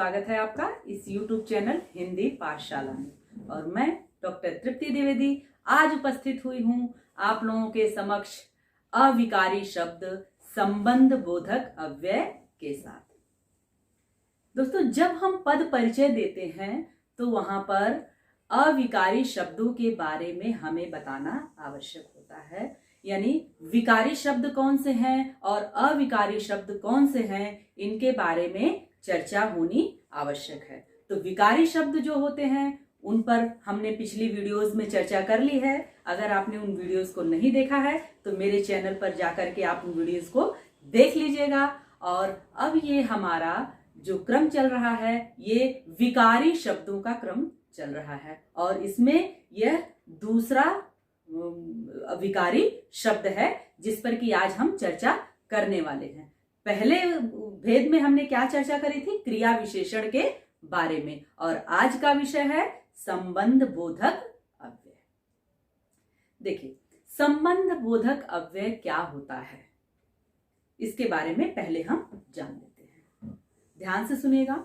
स्वागत है आपका इस YouTube चैनल हिंदी पाठशाला में। और मैं डॉक्टर तृप्ति द्विवेदी आज उपस्थित हुई हूँ आप लोगों के समक्ष अविकारी शब्द संबंध बोधक अव्यय के साथ। दोस्तों, जब हम पद परिचय देते हैं तो वहां पर अविकारी शब्दों के बारे में हमें बताना आवश्यक होता है। यानी विकारी शब्द कौन से हैं और अविकारी शब्द कौन से हैं, इनके बारे में चर्चा होनी आवश्यक है। तो विकारी शब्द जो होते हैं उन पर हमने पिछली वीडियोस में चर्चा कर ली है। अगर आपने उन वीडियोस को नहीं देखा है तो मेरे चैनल पर जाकर के आप उन वीडियोस को देख लीजिएगा। और अब ये हमारा जो क्रम चल रहा है ये विकारी शब्दों का क्रम चल रहा है और इसमें यह दूसरा विकारी शब्द है जिस पर कि आज हम चर्चा करने वाले हैं। पहले भेद में हमने क्या चर्चा करी थी? क्रिया विशेषण के बारे में। और आज का विषय है संबंध बोधक अव्यय। देखिए, संबंध बोधक अव्यय क्या होता है इसके बारे में पहले हम जान लेते हैं। ध्यान से सुनिएगा।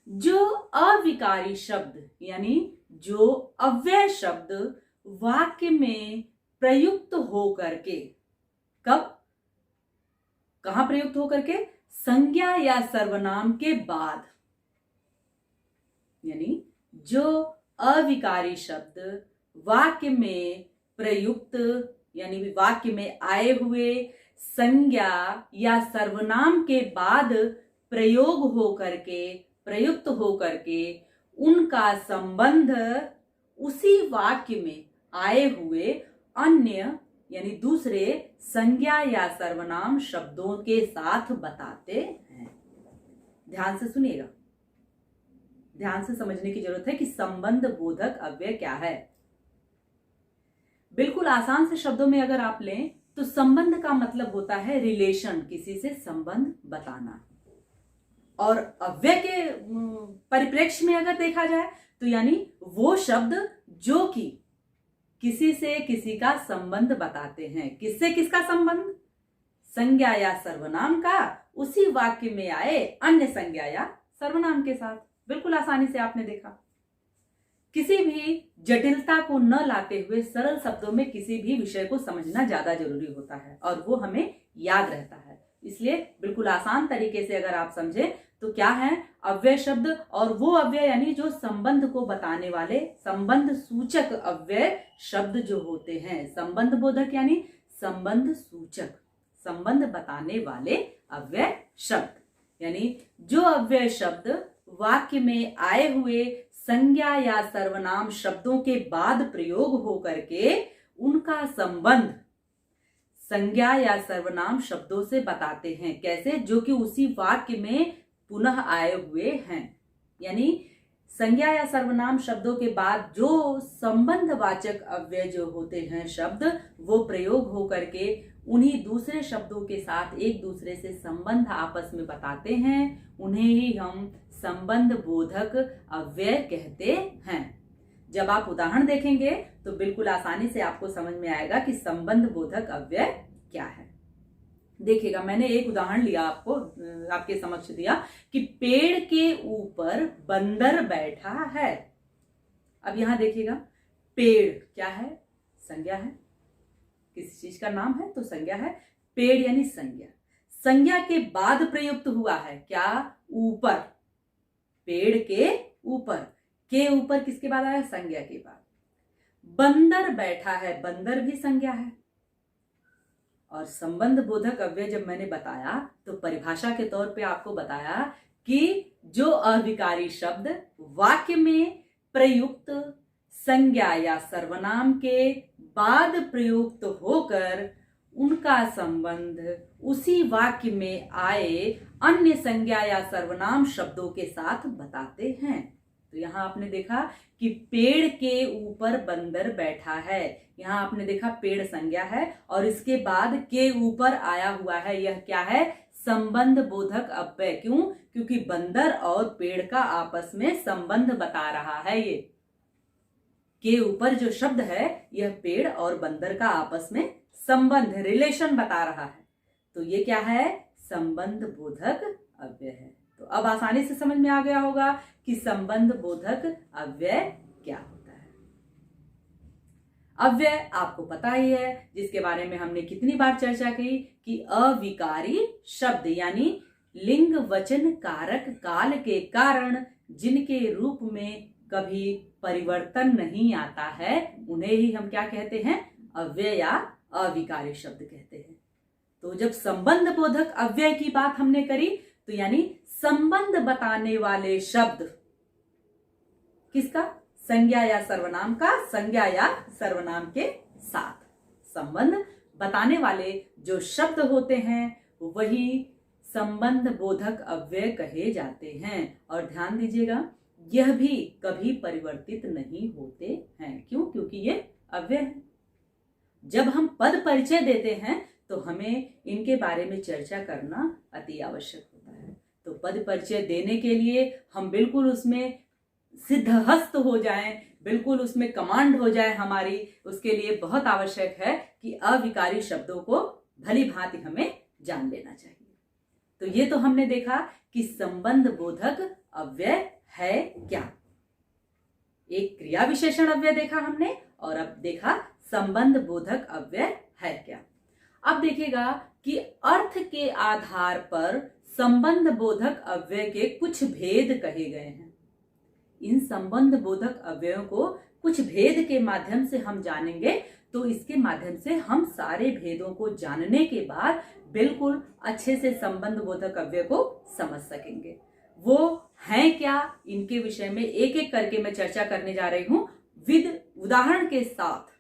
जो अविकारी शब्द यानी जो अव्यय शब्द वाक्य में प्रयुक्त हो करके, कब कहां प्रयुक्त हो करके? संज्ञा या सर्वनाम के बाद। यानी जो अविकारी शब्द वाक्य में प्रयुक्त यानी वाक्य में आए हुए संज्ञा या सर्वनाम के बाद प्रयोग हो करके, प्रयुक्त हो करके उनका संबंध उसी वाक्य में आए हुए अन्य यानी दूसरे संज्ञा या सर्वनाम शब्दों के साथ बताते हैं। ध्यान से सुनिएगा, ध्यान से समझने की जरूरत है कि संबंध बोधक अव्यय क्या है। बिल्कुल आसान से शब्दों में अगर आप लें तो संबंध का मतलब होता है रिलेशन, किसी से संबंध बताना। और अव्यय के परिप्रेक्ष्य में अगर देखा जाए तो यानी वो शब्द जो कि किसी से किसी का संबंध बताते हैं। किससे किसका संबंध? संज्ञा या सर्वनाम का उसी वाक्य में आए अन्य संज्ञा या सर्वनाम के साथ। बिल्कुल आसानी से आपने देखा। किसी भी जटिलता को न लाते हुए सरल शब्दों में किसी भी विषय को समझना ज्यादा जरूरी होता है और वो हमें याद रहता है। इसलिए बिल्कुल आसान तरीके से अगर आप समझें तो क्या है अव्यय शब्द, और वो अव्यय यानी जो संबंध को बताने वाले संबंध सूचक अव्यय शब्द जो होते हैं। संबंध बोधक यानी संबंध सूचक, संबंध बताने वाले अव्यय शब्द। यानी जो अव्यय शब्द वाक्य में आए हुए संज्ञा या सर्वनाम शब्दों के बाद प्रयोग हो करके उनका संबंध संज्ञा या सर्वनाम शब्दों से बताते हैं। कैसे? जो कि उसी वाक्य में पुनः आए हुए हैं। यानी संज्ञा या सर्वनाम शब्दों के बाद जो संबंधवाचक अव्यय जो होते हैं शब्द, वो प्रयोग हो करके उन्हीं दूसरे शब्दों के साथ एक दूसरे से संबंध आपस में बताते हैं। उन्हें ही हम संबंध बोधक अव्यय कहते हैं। जब आप उदाहरण देखेंगे तो बिल्कुल आसानी से आपको समझ में आएगा कि संबंध बोधक अव्यय क्या है। देखिएगा, मैंने एक उदाहरण लिया आपके समक्ष दिया कि पेड़ के ऊपर बंदर बैठा है। अब यहां देखिएगा, पेड़ क्या है? संज्ञा है। किसी चीज का नाम है तो संज्ञा है। पेड़ यानी संज्ञा। संज्ञा के बाद प्रयुक्त हुआ है क्या? ऊपर। पेड़ के ऊपर। के ऊपर किसके बाद आया? संज्ञा के बाद। बंदर बैठा है, बंदर भी संज्ञा है। और संबंध बोधक अव्यय जब मैंने बताया तो परिभाषा के तौर पे आपको बताया कि जो अविकारी शब्द वाक्य में प्रयुक्त संज्ञा या सर्वनाम के बाद प्रयुक्त होकर उनका संबंध उसी वाक्य में आए अन्य संज्ञा या सर्वनाम शब्दों के साथ बताते हैं। तो यहां आपने देखा कि पेड़ के ऊपर बंदर बैठा है। यहां आपने देखा पेड़ संज्ञा है और इसके बाद के ऊपर आया हुआ है। यह क्या है? संबंध बोधक अव्यय। क्यों? क्योंकि बंदर और पेड़ का आपस में संबंध बता रहा है। ये के ऊपर जो शब्द है यह पेड़ और बंदर का आपस में संबंध, रिलेशन बता रहा है। तो ये क्या है? संबंध बोधक अव्यय है। तो अब आसानी से समझ में आ गया होगा कि संबंध बोधक अव्यय क्या होता है। अव्यय आपको पता ही है, जिसके बारे में हमने कितनी बार चर्चा की कि अविकारी शब्द यानी लिंग वचन कारक काल के कारण जिनके रूप में कभी परिवर्तन नहीं आता है उन्हें ही हम क्या कहते हैं, अव्यय या अविकारी शब्द कहते हैं। तो जब संबंध बोधक अव्यय की बात हमने करी तो यानी संबंध बताने वाले शब्द किसका, संज्ञा या सर्वनाम का, संज्ञा या सर्वनाम के साथ संबंध बताने वाले जो शब्द होते हैं वही संबंध बोधक अव्यय कहे जाते हैं। और ध्यान दीजिएगा, यह भी कभी परिवर्तित नहीं होते हैं। क्यों? क्योंकि ये अव्यय है। जब हम पद परिचय देते हैं तो हमें इनके बारे में चर्चा करना अति आवश्यक होता है। तो पद परिचय देने के लिए हम बिल्कुल उसमें सिद्धहस्त हो जाएं, बिल्कुल उसमें कमांड हो जाए हमारी, उसके लिए बहुत आवश्यक है कि अविकारी शब्दों को भली भांति हमें जान लेना चाहिए। तो ये तो हमने देखा कि संबंध बोधक अव्यय है क्या। एक क्रिया विशेषण अव्यय देखा हमने और अब देखा संबंध बोधक अव्यय है क्या। अब देखिएगा कि अर्थ के आधार पर संबंध बोधक अव्यय के कुछ भेद कहे गए हैं। इन संबंध बोधक अव्ययों को कुछ भेद के माध्यम से हम जानेंगे, तो इसके माध्यम से हम सारे भेदों को जानने के बाद बिल्कुल अच्छे से संबंध बोधक अव्यय को समझ सकेंगे। वो हैं क्या, इनके विषय में एक एक करके मैं चर्चा करने जा रही हूं, विद उदाहरण के साथ।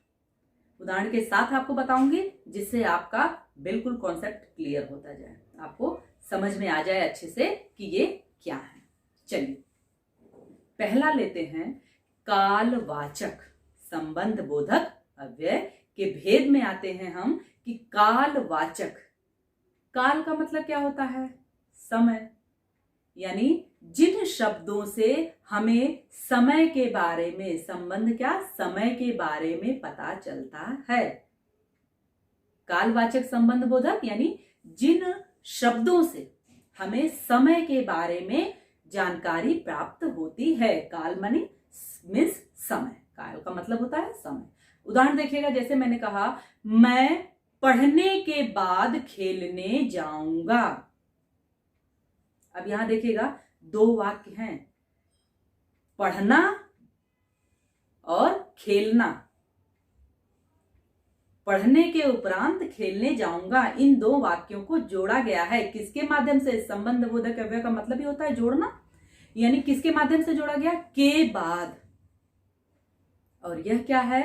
उदाहरण के साथ आपको बताऊंगी जिससे आपका बिल्कुल कॉन्सेप्ट क्लियर होता जाए, आपको समझ में आ जाए अच्छे से कि ये क्या है। चलिए पहला लेते हैं, कालवाचक संबंध बोधक अव्यय के भेद में आते हैं हम कि कालवाचक, काल का मतलब क्या होता है, समय, यानी जिन शब्दों से हमें समय के बारे में, संबंध क्या, समय के बारे में पता चलता है। कालवाचक संबंध बोधक यानी जिन शब्दों से हमें समय के बारे में जानकारी प्राप्त होती है। काल मानी मीन्स समय, काल का मतलब होता है समय। उदाहरण देखिएगा, जैसे मैंने कहा मैं पढ़ने के बाद खेलने जाऊंगा। अब यहां देखिएगा दो वाक्य हैं, पढ़ना और खेलना। पढ़ने के उपरांत खेलने जाऊंगा, इन दो वाक्यों को जोड़ा गया है। किसके माध्यम से? संबंध बोधक अव्यय का मतलब ही होता है जोड़ना, यानी किसके माध्यम से जोड़ा गया? के बाद। और यह क्या है?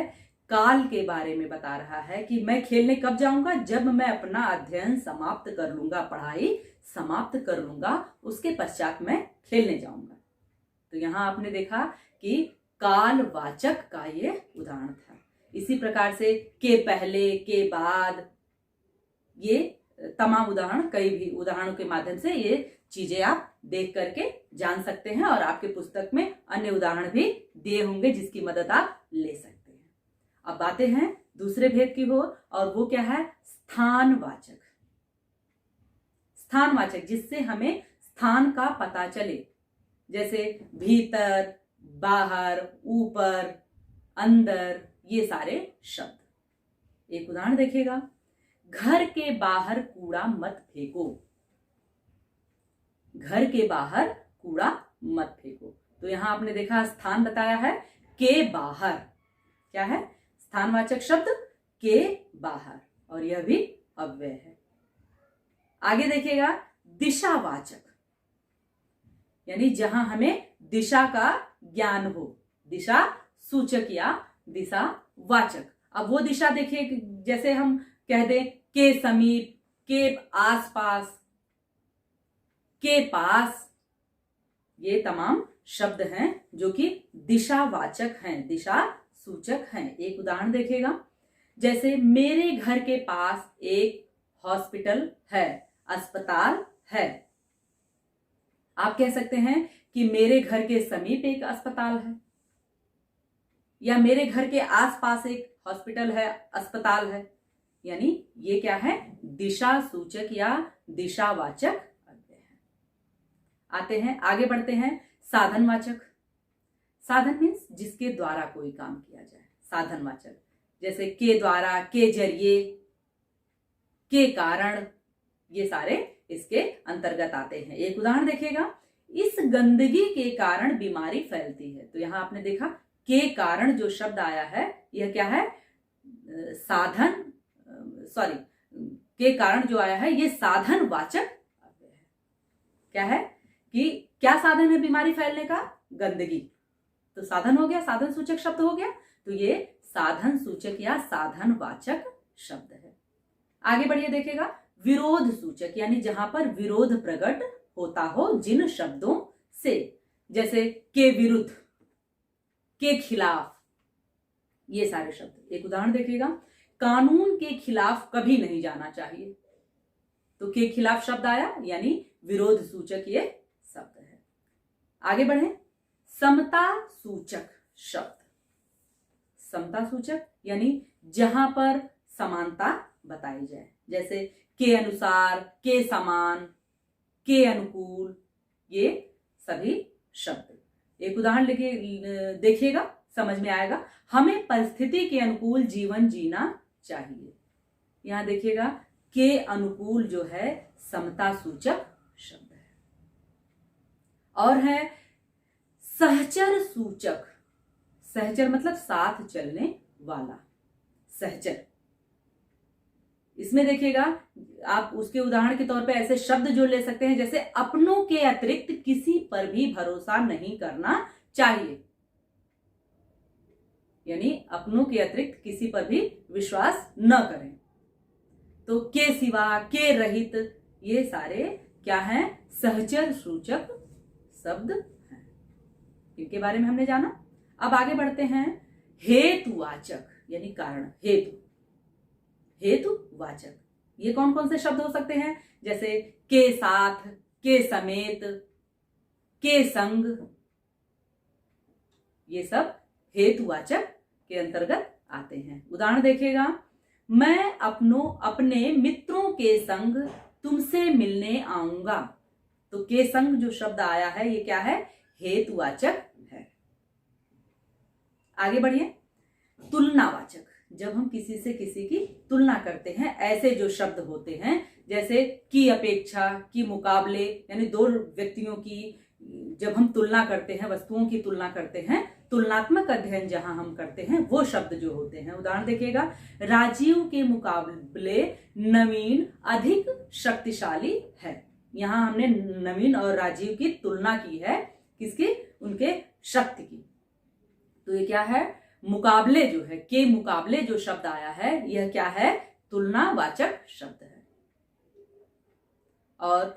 काल के बारे में बता रहा है कि मैं खेलने कब जाऊंगा? जब मैं अपना अध्ययन समाप्त कर लूंगा, पढ़ाई समाप्त कर लूंगा, उसके पश्चात मैं खेलने जाऊंगा। तो यहां आपने देखा कि कालवाचक का ये उदाहरण था। इसी प्रकार से के पहले, के बाद, ये तमाम उदाहरण, कई भी उदाहरणों के माध्यम से ये चीजें आप देख करके जान सकते हैं और आपके पुस्तक में अन्य उदाहरण भी दिए होंगे जिसकी मदद आप ले सकते हैं। अब आते हैं दूसरे भेद की ओर, और वो क्या है? स्थानवाचक। स्थानवाचक जिससे हमें स्थान का पता चले, जैसे भीतर, बाहर, ऊपर, अंदर, ये सारे शब्द। एक उदाहरण देखिएगा, घर के बाहर कूड़ा मत फेंको। घर के बाहर कूड़ा मत फेंको। तो यहां आपने देखा स्थान बताया है के बाहर, क्या है? स्थानवाचक शब्द के बाहर, और यह भी अव्यय है। आगे देखिएगा दिशावाचक, यानी जहां हमें दिशा का ज्ञान हो, दिशा सूचक या दिशा वाचक। अब वो दिशा देखिए, जैसे हम कह दें के समीप, के आसपास, के पास, ये तमाम शब्द हैं जो कि दिशावाचक हैं, दिशा सूचक हैं। एक उदाहरण देखिएगा, जैसे मेरे घर के पास एक हॉस्पिटल है, अस्पताल है। आप कह सकते हैं कि मेरे घर के समीप एक अस्पताल है, या मेरे घर के आसपास एक हॉस्पिटल है, अस्पताल है। यानी ये क्या है? दिशा सूचक या दिशावाचक अव्यय है। आते हैं। आगे बढ़ते हैं, साधनवाचक। साधन मीन्स जिसके द्वारा कोई काम किया जाए, साधनवाचक। जैसे के द्वारा, के जरिए, के कारण, ये सारे इसके अंतर्गत आते हैं। एक उदाहरण देखिएगा, इस गंदगी के कारण बीमारी फैलती है। तो यहां आपने देखा के कारण जो शब्द आया है यह क्या है, साधन, सॉरी, के कारण जो आया है ये साधनवाचक है। क्या है कि क्या साधन है बीमारी फैलने का, गंदगी, तो साधन हो गया, साधन सूचक शब्द हो गया, तो ये साधन सूचक या साधनवाचक शब्द है। आगे बढ़िए देखिएगा, विरोध सूचक, यानी जहां पर विरोध प्रकट होता हो जिन शब्दों से, जैसे के विरुद्ध, के खिलाफ, ये सारे शब्द। एक उदाहरण देखिएगा, कानून के खिलाफ कभी नहीं जाना चाहिए, तो के खिलाफ शब्द आया यानी विरोध सूचक ये शब्द है। आगे बढ़े, समता सूचक शब्द। समता सूचक यानी जहां पर समानता बताई जाए, जैसे के अनुसार, के समान, के अनुकूल, ये सभी शब्द। एक उदाहरण देखिएगा, समझ में आएगा, हमें परिस्थिति के अनुकूल जीवन जीना चाहिए। यहां देखिएगा के अनुकूल जो है समता सूचक शब्द है। और है सहचर सूचक। सहचर मतलब साथ चलने वाला, सहचर। इसमें देखिएगा आप उसके उदाहरण के तौर पे ऐसे शब्द जो ले सकते हैं, जैसे अपनों के अतिरिक्त किसी पर भी भरोसा नहीं करना चाहिए, यानी अपनों के अतिरिक्त किसी पर भी विश्वास न करें। तो के सिवा, के रहित, ये सारे क्या हैं, सहचर सूचक शब्द हैं। इनके बारे में हमने जाना। अब आगे बढ़ते हैं, हेतुवाचक यानी कारण, हेतु, हेतुवाचक। ये कौन कौन से शब्द हो सकते हैं, जैसे के साथ, के समेत, के संग, ये सब हेतुवाचक के अंतर्गत आते हैं। उदाहरण देखिएगा, मैं अपने मित्रों के संग तुमसे मिलने आऊंगा। तो के संग जो शब्द आया है ये क्या है, हेतुवाचक है। आगे बढ़िए, तुलनावाचक। जब हम किसी से किसी की तुलना करते हैं, ऐसे जो शब्द होते हैं, जैसे की अपेक्षा, की मुकाबले, यानी दो व्यक्तियों की जब हम तुलना करते हैं, वस्तुओं की तुलना करते हैं, तुलनात्मक अध्ययन जहां हम करते हैं, वो शब्द जो होते हैं। उदाहरण देखिएगा, राजीव के मुकाबले नवीन अधिक शक्तिशाली है। यहां हमने नवीन और राजीव की तुलना की है, किसकी, उनके शक्ति की। तो ये क्या है, मुकाबले जो है, के मुकाबले जो शब्द आया है यह क्या है, तुलनावाचक शब्द है। और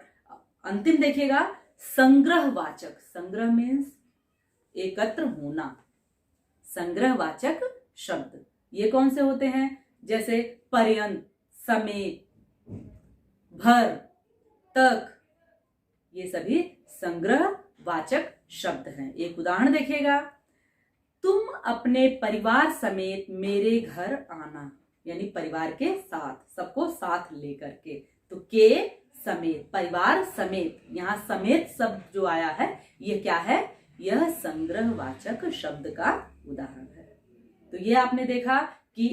अंतिम देखिएगा, संग्रहवाचक। संग्रह मीन्स एकत्र होना, संग्रहवाचक शब्द। ये कौन से होते हैं, जैसे पर्यंत, समेत, भर, तक, ये सभी संग्रहवाचक शब्द हैं। एक उदाहरण देखिएगा, तुम अपने परिवार समेत मेरे घर आना, यानी परिवार के साथ, सबको साथ लेकर के। तो के समेत, परिवार समेत, यहां समेत शब्द जो आया है ये क्या है, यह संग्रहवाचक शब्द का उदाहरण है। तो ये आपने देखा कि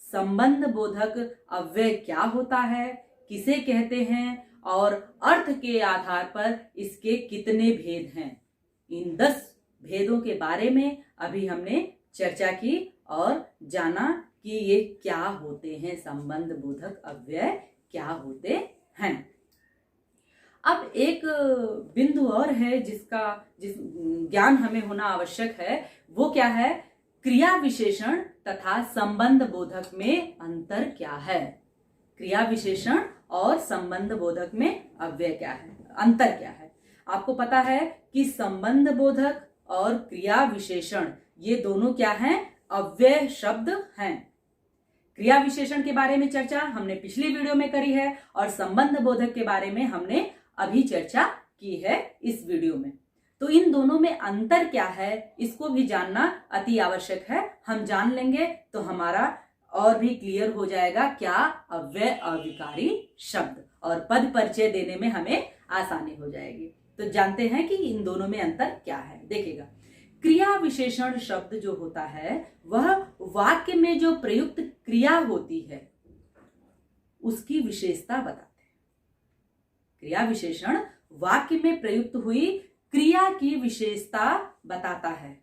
संबंध बोधक अव्यय क्या होता है, किसे कहते हैं, और अर्थ के आधार पर इसके कितने भेद हैं। इन 10 भेदों के बारे में अभी हमने चर्चा की और जाना कि ये क्या होते हैं, संबंध बोधक अव्यय क्या होते हैं। अब एक बिंदु और है जिस ज्ञान हमें होना आवश्यक है, वो क्या है, क्रिया विशेषण तथा संबंध बोधक में अंतर क्या है। क्रिया विशेषण और संबंध बोधक में अव्यय क्या है, अंतर क्या है। आपको पता है कि संबंध बोधक और क्रिया विशेषण ये दोनों क्या हैं, अव्यय शब्द हैं। क्रिया विशेषण के बारे में चर्चा हमने पिछली वीडियो में करी है और संबंध बोधक के बारे में हमने अभी चर्चा की है इस वीडियो में। तो इन दोनों में अंतर क्या है, इसको भी जानना अति आवश्यक है। हम जान लेंगे तो हमारा और भी क्लियर हो जाएगा क्या अव्यय अविकारी शब्द, और पद परिचय देने में हमें आसानी हो जाएगी। तो जानते हैं कि इन दोनों में अंतर क्या है। देखिएगा, क्रिया विशेषण शब्द जो होता है वह वाक्य में जो प्रयुक्त क्रिया होती है उसकी विशेषता बताते हैं। क्रिया विशेषण वाक्य में प्रयुक्त हुई क्रिया की विशेषता बताता है,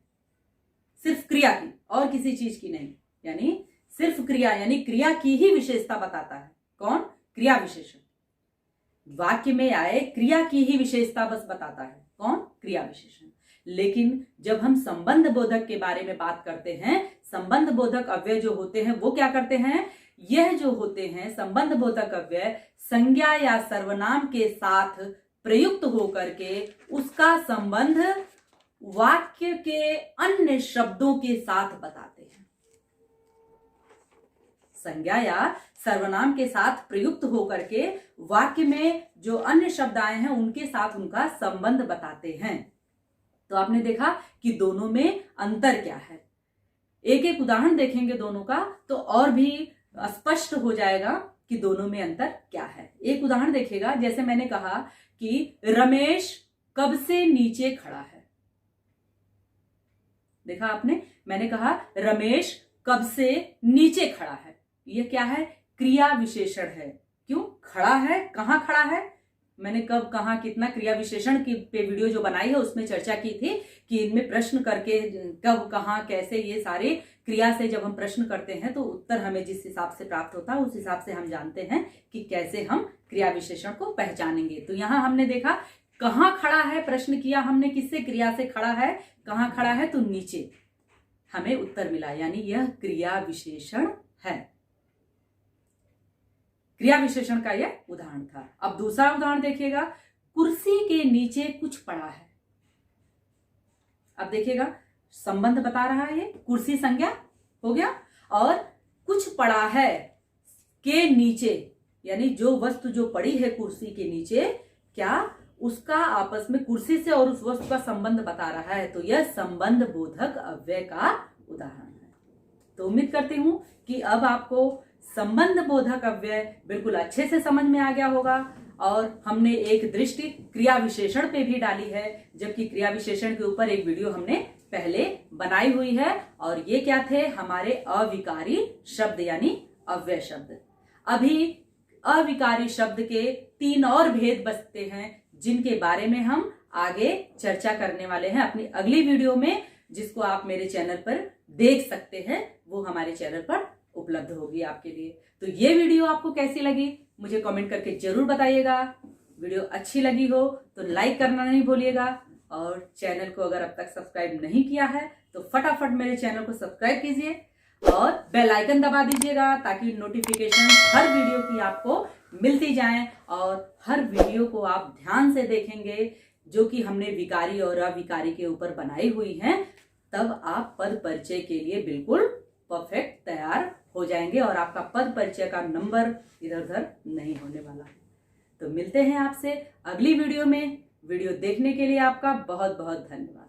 सिर्फ क्रिया की और किसी चीज की नहीं, यानी सिर्फ क्रिया यानी क्रिया की ही विशेषता बताता है। कौन? क्रिया विशेषण वाक्य में आए क्रिया की ही विशेषता बस बताता है। कौन? क्रिया विशेषण। लेकिन जब हम संबंध बोधक के बारे में बात करते हैं, संबंध बोधक अव्यय जो होते हैं वो क्या करते हैं, यह जो होते हैं संबंध बोधक अव्यय संज्ञा या सर्वनाम के साथ प्रयुक्त होकर के उसका संबंध वाक्य के अन्य शब्दों के साथ बताते हैं। संज्ञा या सर्वनाम के साथ प्रयुक्त होकर के वाक्य में जो अन्य शब्द आए हैं उनके साथ उनका संबंध बताते हैं। तो आपने देखा कि दोनों में अंतर क्या है। एक एक उदाहरण देखेंगे दोनों का तो और भी स्पष्ट हो जाएगा कि दोनों में अंतर क्या है। एक उदाहरण देखिएगा, जैसे मैंने कहा कि रमेश कब से नीचे खड़ा है। देखा आपने, मैंने कहा रमेश कब से नीचे खड़ा है। यह क्या है? क्रिया विशेषण है। क्यों खड़ा है? कहां खड़ा है? मैंने कब, कहां, कितना क्रिया विशेषण की पे वीडियो जो बनाई है उसमें चर्चा की थी कि इनमें प्रश्न करके कब, कहां, कैसे, ये सारे क्रिया से जब हम प्रश्न करते हैं तो उत्तर हमें जिस हिसाब से प्राप्त होता है उस हिसाब से हम जानते हैं कि कैसे हम क्रिया विशेषण को पहचानेंगे। तो यहां हमने देखा कहां खड़ा है, प्रश्न किया हमने किससे, क्रिया से खड़ा है। कहां खड़ा है? तो नीचे, हमें उत्तर मिला, यानी यह क्रिया विशेषण है। क्रिया विशेषण का यह उदाहरण था। अब दूसरा उदाहरण देखिएगा, कुर्सी के नीचे कुछ पड़ा है। अब देखिएगा संबंध बता रहा है, ये कुर्सी संज्ञा हो गया और कुछ पड़ा है के नीचे, यानी जो वस्तु जो पड़ी है कुर्सी के नीचे, क्या उसका आपस में कुर्सी से और उस वस्तु का संबंध बता रहा है। तो यह संबंध बोधक अव्यय का उदाहरण है। तो उम्मीद करती हूं कि अब आपको संबंध बोधक अव्यय बिल्कुल अच्छे से समझ में आ गया होगा और हमने एक दृष्टि क्रिया विशेषण पे भी डाली है, जबकि क्रिया विशेषण के ऊपर एक वीडियो हमने पहले बनाई हुई है और ये क्या थे, हमारे अविकारी शब्द यानी अव्यय शब्द। अभी अविकारी शब्द के 3 और भेद बचते हैं जिनके बारे में हम आगे चर्चा करने वाले हैं अपनी अगली वीडियो में, जिसको आप मेरे चैनल पर देख सकते हैं, वो हमारे चैनल पर उपलब्ध होगी आपके लिए। तो ये वीडियो आपको कैसी लगी मुझे कमेंट करके जरूर बताइएगा। वीडियो अच्छी लगी हो तो लाइक करना नहीं भूलिएगा और चैनल को अगर अब तक सब्सक्राइब नहीं किया है तो फटाफट मेरे चैनल को सब्सक्राइब कीजिए और बेल आइकन दबा दीजिएगा ताकि नोटिफिकेशन हर वीडियो की आपको मिलती जाएं और हर वीडियो को आप ध्यान से देखेंगे जो कि हमने विकारी और अविकारी के ऊपर बनाई हुई हैं। तब आप पद परिचय के लिए बिल्कुल परफेक्ट तैयार हो जाएंगे और आपका पद परिचय का नंबर इधर उधर नहीं होने वाला है। तो मिलते हैं आपसे अगली वीडियो में। वीडियो देखने के लिए आपका बहुत बहुत धन्यवाद।